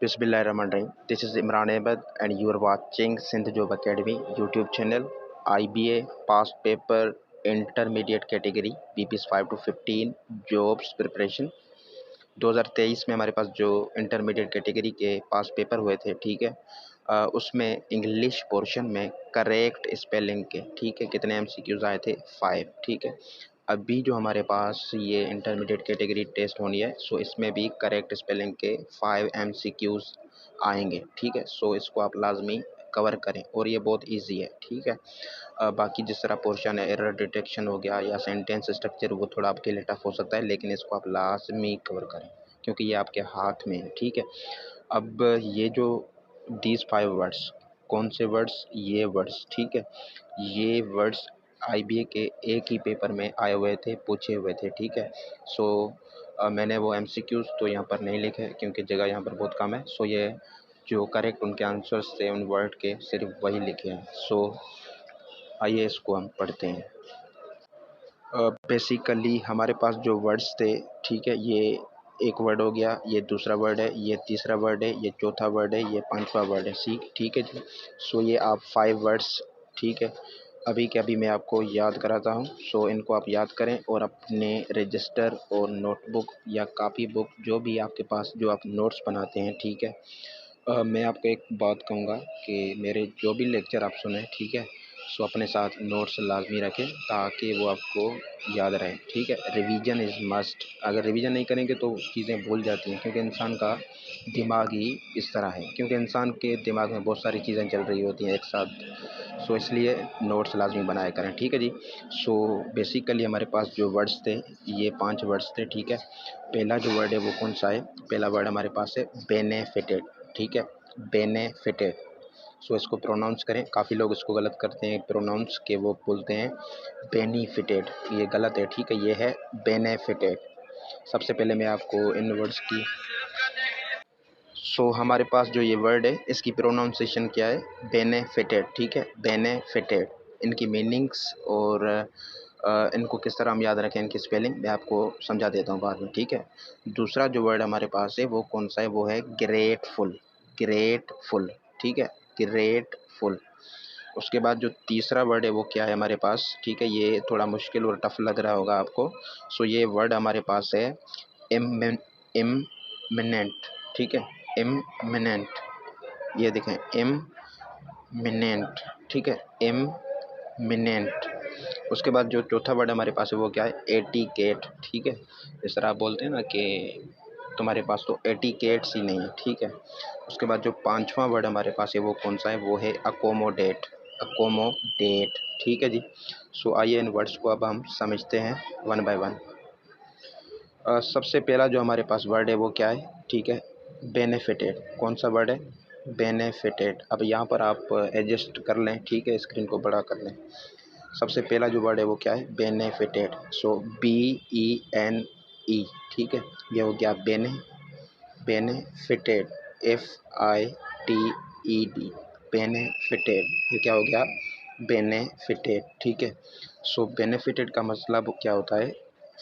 Bismillahirrahmanirrahim. This is Imran Ahmed and you are watching Sindh Job Academy YouTube channel. IBA past paper intermediate category BPS 5 to 15 jobs preparation 2023 में हमारे पास जो intermediate category के पास paper हुए थे, ठीक है। उसमें इंग्लिश पोर्शन में करेक्ट स्पेलिंग के, ठीक है, कितने एमसीक्यूज आए थे? 5, ठीक है। अभी जो हमारे पास ये इंटरमीडिएट कैटेगरी टेस्ट होनी है, सो इसमें भी करेक्ट स्पेलिंग के 5 एमसीक्यूज आएंगे, ठीक है। सो इसको आप लाजमी कवर करें और ये बहुत इजी है, ठीक है। बाकी जिस तरह पोर्शन है, एरर डिटेक्शन हो गया या सेंटेंस स्ट्रक्चर, वो थोड़ा आपके लिए टफ हो सकता है, लेकिन इसको आप लाजमी कवर करें क्योंकि ये आपके हाथ में है, ठीक है। अब ये जो दीज 5 वर्ड्स, कौन से वर्ड्स? ये वर्ड्स, ठीक है। ये वर्ड्स आईबीए के एक ही पेपर में आए हुए थे, पूछे हुए थे, ठीक है। सो मैंने वो एमसीक्यूज तो यहाँ पर नहीं लिखे क्योंकि जगह यहाँ पर बहुत कम है। सो ये जो करेक्ट उनके आंसर्स थे उन वर्ड के, सिर्फ वही लिखे हैं। सो आइए इसको हम पढ़ते हैं। बेसिकली हमारे पास जो वर्ड्स थे, ठीक है, ये एक वर्ड हो गया, ये दूसरा वर्ड है, ये तीसरा वर्ड है, ये चौथा वर्ड है, ये पांचवा वर्ड है, ठीक है जी। सो ये आप 5 वर्ड्स, ठीक है, अभी के अभी मैं आपको याद कराता हूँ। सो इनको आप याद करें और अपने रजिस्टर और नोटबुक या कापी बुक, जो भी आपके पास, जो आप नोट्स बनाते हैं, ठीक है। मैं आपको एक बात कहूँगा कि मेरे जो भी लेक्चर आप सुने, ठीक है, सो अपने साथ नोट्स लाजमी रखें ताकि वो आपको याद रहे, ठीक है। Revision is must. अगर रिवीजन नहीं करेंगे तो चीज़ें भूल जाती हैं क्योंकि इंसान का दिमाग ही इस तरह है, क्योंकि इंसान के दिमाग में बहुत सारी चीज़ें चल रही होती हैं एक साथ। सो इसलिए नोट्स लाजमी बनाया करें, ठीक है जी। सो बेसिकली हमारे पास जो वर्ड्स थे, ये 5 वर्ड्स थे, ठीक है। पहला जो वर्ड है वो कौन सा है? पहला वर्ड हमारे पास है बेनेफिटेड, ठीक है, बेनेफिटेड। सो इसको प्रोनाउंस करें। काफ़ी लोग इसको गलत करते हैं प्रोनाउंस के, वो बोलते हैं बेनिफिटेड, ये गलत है, ठीक है। ये है बेनेफिटेड। सबसे पहले मैं आपको इन वर्ड्स की, सो हमारे पास जो ये वर्ड है इसकी प्रोनाउंसिएशन क्या है? बेनेफिटेड, ठीक है, बेनेफिटेड। इनकी मीनिंग्स और इनको किस तरह हम याद रखें, इनकी स्पेलिंग मैं आपको समझा देता हूँ बाद में, ठीक है। दूसरा जो वर्ड हमारे पास है वो कौन सा है? वो है ग्रेटफुल, ग्रेटफुल, ठीक है, ग्रेटफुल। उसके बाद जो तीसरा वर्ड है वो क्या है हमारे पास? ठीक है, ये थोड़ा मुश्किल और टफ लग रहा होगा आपको। सो ये वर्ड हमारे पास है इमिनेंट, ठीक है, इमिनेंट। ये देखें, इमिनेंट, ठीक है, इमिनेंट। उसके बाद जो चौथा वर्ड हमारे पास है वो क्या है? एटिकेट, ठीक है। इस तरह आप बोलते हैं ना कि तुम्हारे पास तो एटिकेट्स ही नहीं है, ठीक है। उसके बाद जो पांचवा वर्ड हमारे पास है वो कौन सा है? वो है अकोमोडेट, अकोमोडेट, ठीक है जी। सो आइए इन वर्ड्स को अब हम समझते हैं वन बाय वन। सबसे पहला जो हमारे पास वर्ड है वो क्या है? ठीक है, बेनिफिटेड। कौन सा वर्ड है? बेनिफिटेड। अब यहाँ पर आप एडजस्ट कर लें, ठीक है, स्क्रीन को बड़ा कर लें। सबसे पहला जो वर्ड है वो क्या है? बेनिफिटेड। सो BENE, ठीक है, ये हो गया बेनिफिटेड, FITED, बेनिफिटेड। ये क्या हो गया? बेनिफिटेड, ठीक है। सो बेनिफिटेड का मतलब क्या होता है?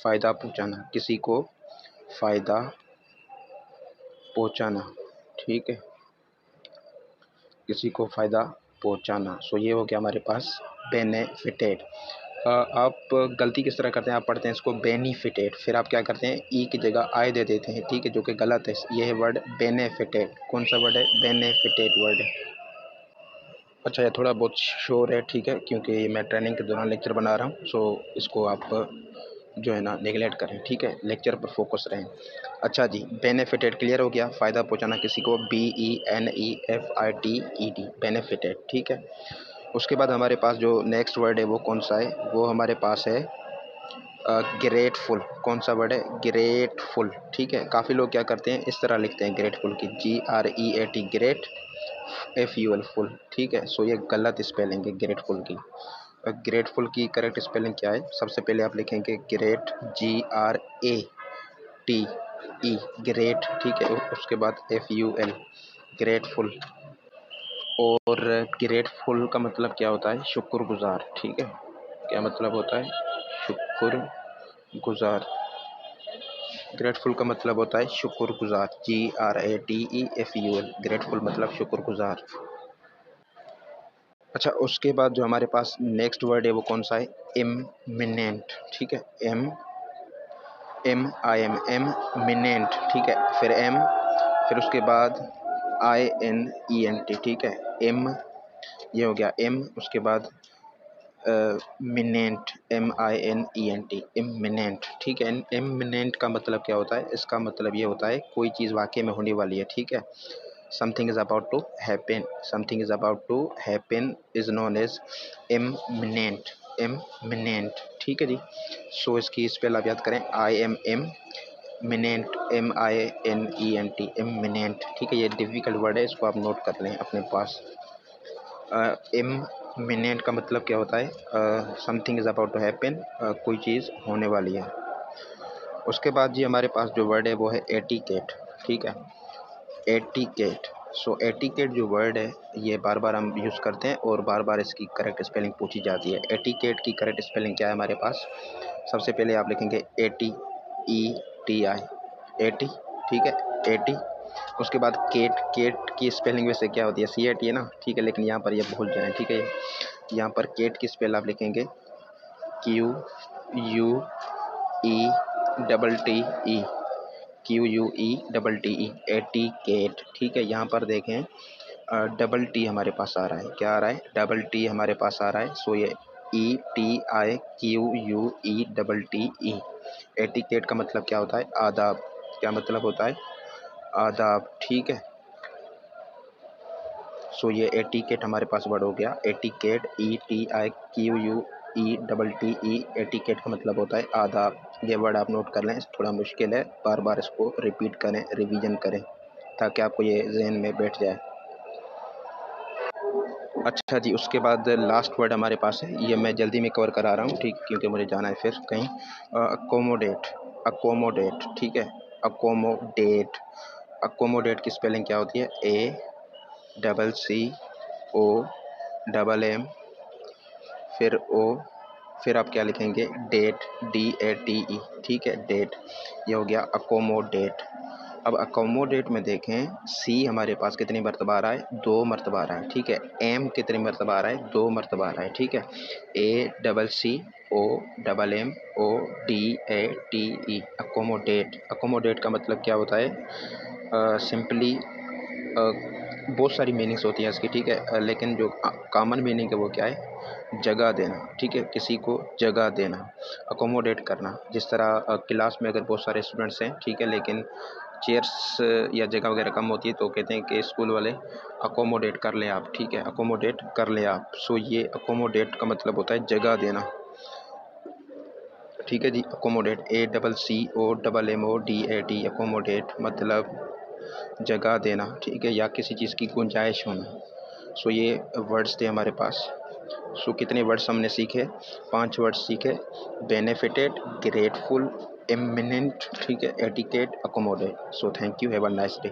फ़ायदा पहुंचाना, किसी को फ़ायदा पहुंचाना, ठीक है, किसी को फ़ायदा पहुंचाना। सो ये हो गया हमारे पास बेनिफिटेड। आप गलती किस तरह करते हैं? आप पढ़ते हैं इसको बेनिफिटेड, फिर आप क्या करते हैं? ई की जगह आई दे देते हैं, ठीक है, जो कि गलत है। ये है वर्ड बेनिफिटेड। कौन सा वर्ड है? बेनिफिटेड वर्ड है। अच्छा, ये थोड़ा बहुत शोर है, ठीक है, क्योंकि मैं ट्रेनिंग के दौरान लेक्चर बना रहा हूँ। सो इसको आप जो है ना नेगलेक्ट करें, ठीक है, लेक्चर पर फोकस रहें। अच्छा जी, बेनिफिटेड क्लियर हो गया, फ़ायदा पहुँचाना किसी को, BENEFITED, बेनिफिटेड, ठीक है। उसके बाद हमारे पास जो नेक्स्ट वर्ड है वो कौन सा है? वो हमारे पास है ग्रेटफुल। कौन सा वर्ड है? ग्रेटफुल, ठीक है। काफ़ी लोग क्या करते हैं, इस तरह लिखते हैं ग्रेटफुल की, GREAT, ग्रेट, FUL, फुल, ठीक है। सो ये गलत स्पेलिंग है ग्रेटफुल की। ग्रेटफुल की करेक्ट स्पेलिंग क्या है? सबसे पहले आप लिखेंगे ग्रेट, GRATE, ग्रेट, ठीक है। उसके बाद FUL, ग्रेटफुल। और ग्रेटफुल का मतलब क्या होता है? शुक्रगुजार, ठीक है। क्या मतलब होता है? शुक्रगुजार। ग्रेटफुल का मतलब होता है शुक्रगुजार, GRATEFUL, ग्रेटफुल मतलब शुक्रगुजार। अच्छा, उसके बाद जो हमारे पास नेक्स्ट वर्ड है वो कौन सा है? इमिनेंट, ठीक है, इमिनेंट, ठीक है, फिर फिर उसके बाद INENT, ठीक है, ये हो गया उसके बाद मिनेंट, MINENT, इमिनेंट, ठीक है। इमिनेंट का मतलब क्या होता है? इसका मतलब ये होता है कोई चीज़ वाकई में होने वाली है, ठीक है। Something is about to happen, something is about to happen is known as imminent, imminent, ठीक है जी। सो इसकी स्पेल आप याद करें, IMM मिनेंट, MINENT, इमिनेंट, ठीक है। ये डिफ़िकल्ट वर्ड है, इसको आप नोट कर लें अपने पास। इमिनेंट का मतलब क्या होता है? Something is about to happen, कोई चीज़ होने वाली है। उसके बाद जी हमारे पास जो वर्ड है वो है एटिकेट, ठीक है, एटिकेट। सो एटिकेट जो वर्ड है ये बार बार हम यूज़ करते हैं और बार बार इसकी करेक्ट स्पेलिंग पूछी जाती है। एटिकेट की करेक्ट स्पेलिंग क्या है हमारे पास? सबसे पहले आप लिखेंगे ATETI, एटी, ठीक है, एटी। उसके बाद केट की स्पेलिंग वैसे क्या होती है? CAT है ना, ठीक है, लेकिन यहाँ पर ये भूल जाएं, ठीक है। यहाँ पर केट की स्पेल आप लिखेंगे QUETTE, QUETTE, एटिकेट, ठीक है। यहाँ पर देखें डबल टी हमारे पास आ रहा है, क्या आ रहा है? डबल टी हमारे पास आ रहा है। सो ये ETIQUE, एटिकेट का मतलब क्या होता है? आदाब, क्या मतलब होता है? आदाब, ठीक है। सो ये एटिकेट हमारे पास वर्ड हो गया, एटिकेट, ETIQUETTE, एटिकेट का मतलब होता है आदाब। ये वर्ड आप नोट कर लें, थोड़ा मुश्किल है, बार बार इसको रिपीट करें, रिवीजन करें ताकि आपको ये जहन में बैठ जाए। अच्छा जी, उसके बाद लास्ट वर्ड हमारे पास है, ये मैं जल्दी में कवर करा रहा हूँ, ठीक, क्योंकि मुझे जाना है फिर कहीं। अकोमोडेट, अकोमोडेट, ठीक है, अकोमोडेट। अकोमोडेट की स्पेलिंग क्या होती है? ACCOMM, फिर फिर आप क्या लिखेंगे? डेट, DATE, ठीक है, डेट। ये हो गया अकोमोडेट। अब अकोमोडेट में देखें, सी हमारे पास कितनी मरतबा आ रहा है? 2 मरतबा आ रहा है, ठीक है। एम कितनी मरतबा आ रहा है? 2 मरतबा आ रहा है, ठीक है। ACCOMMODATE, accommodate. अकोमोडेट का मतलब क्या होता है? सिंपली बहुत सारी मीनिंग्स होती हैं इसकी, ठीक है, लेकिन जो कॉमन मीनिंग है वो क्या है? जगह देना, ठीक है, किसी को जगह देना, अकोमोडेट करना। जिस तरह क्लास में अगर बहुत सारे स्टूडेंट्स हैं, ठीक है, लेकिन चेयर्स या जगह वगैरह कम होती है तो कहते हैं कि स्कूल वाले अकोमोडेट कर लें आप, ठीक है, अकोमोडेट कर लें आप। सो ये अकोमोडेट का मतलब होता है जगह देना, ठीक है जी। अकोमोडेट, ACCOMMODAT, अकोमोडेट मतलब जगह देना, ठीक है, या किसी चीज़ की गुंजाइश होना। सो ये वर्ड्स थे हमारे पास। सो कितने वर्ड्स हमने सीखे? 5 वर्ड्स सीखे, बेनिफिटेड, ग्रेटफुल, इमिनेंट, ठीक है, etiquette, accommodate. So thank you, have a nice day.